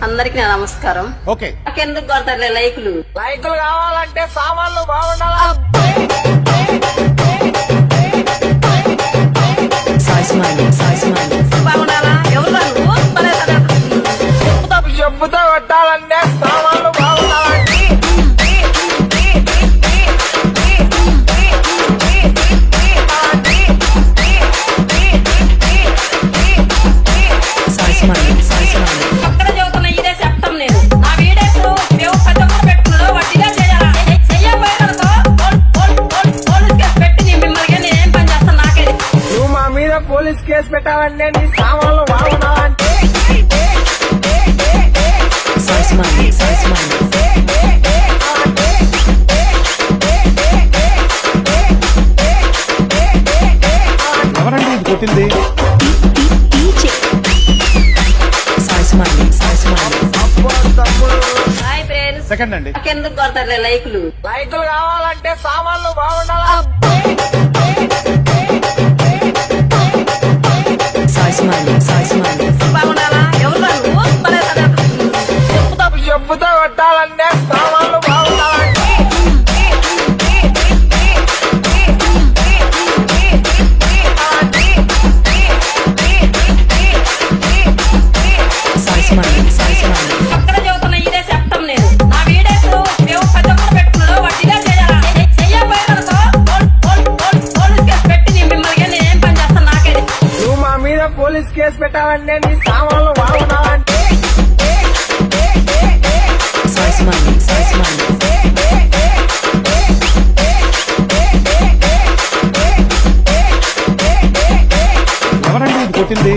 అందరికి నా నమస్కారం. ఓకే, ఎందుకు కొడతారులే లైకులు కావాలంటే సామాన్లు బాగుండాలా. బాగుండాలా? ఎవరు చెప్పుతో కొట్టాలంటే సామాన్లు బాగుండాలండి. అక్కడ చదువుతున్న ఇదే చెప్తాం. నేను నా వీడియోస్ మేము ప్రతి ఒక్కరు పెట్టుకున్నాడు వడ్డీగా చేయాలా చెయ్యబోయేదనుకో పోలీస్ కేసు పెట్టి మిమ్మల్ని నేనేం పని చేస్తాను నాకే. నువ్వు మా మీద పోలీస్ కేసు పెట్టాలంటే నీ సామాన్లు బాగుండాలంటే ఎవరండి ఇది కొట్టింది? హాయ్ ఫ్రెండ్స్, సెకండ్ అండి. ఎందుకు కొడతారులే లైకులు కావాలంటే సామాన్లు బాగుండాలా. బాగుండాలా? ఎవరు చెప్పుతో కొట్టాలంటే సామాన్లు బాగుండాలండి. అక్కడ చదువుతున్న ఇదే చెప్తాం. నేను నా వీడియోస్ మేము ప్రతి ఒక్కరు పెట్టుకున్నాడు వడ్డీగా చేయాలా చెయ్యబోయేదనుకో పోలీస్ కేసు పెట్టి మిమ్మల్ని నేనేం పని చేస్తాను నాకే. నువ్వు మా మీద పోలీస్ కేసు పెట్టాలంటే నీ సామాన్లు బాగుండాలంటే ఎవరండి ఇది కొట్టింది?